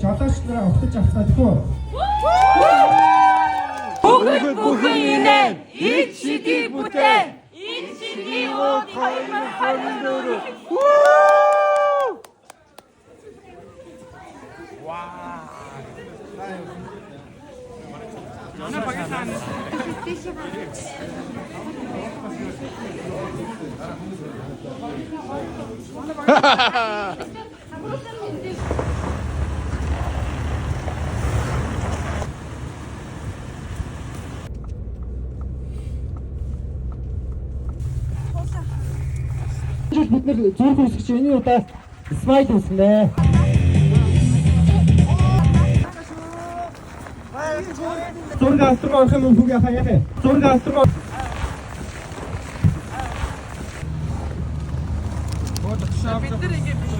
Жолоочдороо автаж авцгаадгүй. Бүхэн ид шидийг бүтээн. Ид шидийн ууг 2024. Бид нар зураг үүсгэж энэ удаа смайл үүснэ. Зураг авах орох юм уу хаяа. Зураг авах. Бид нар ингэ биш.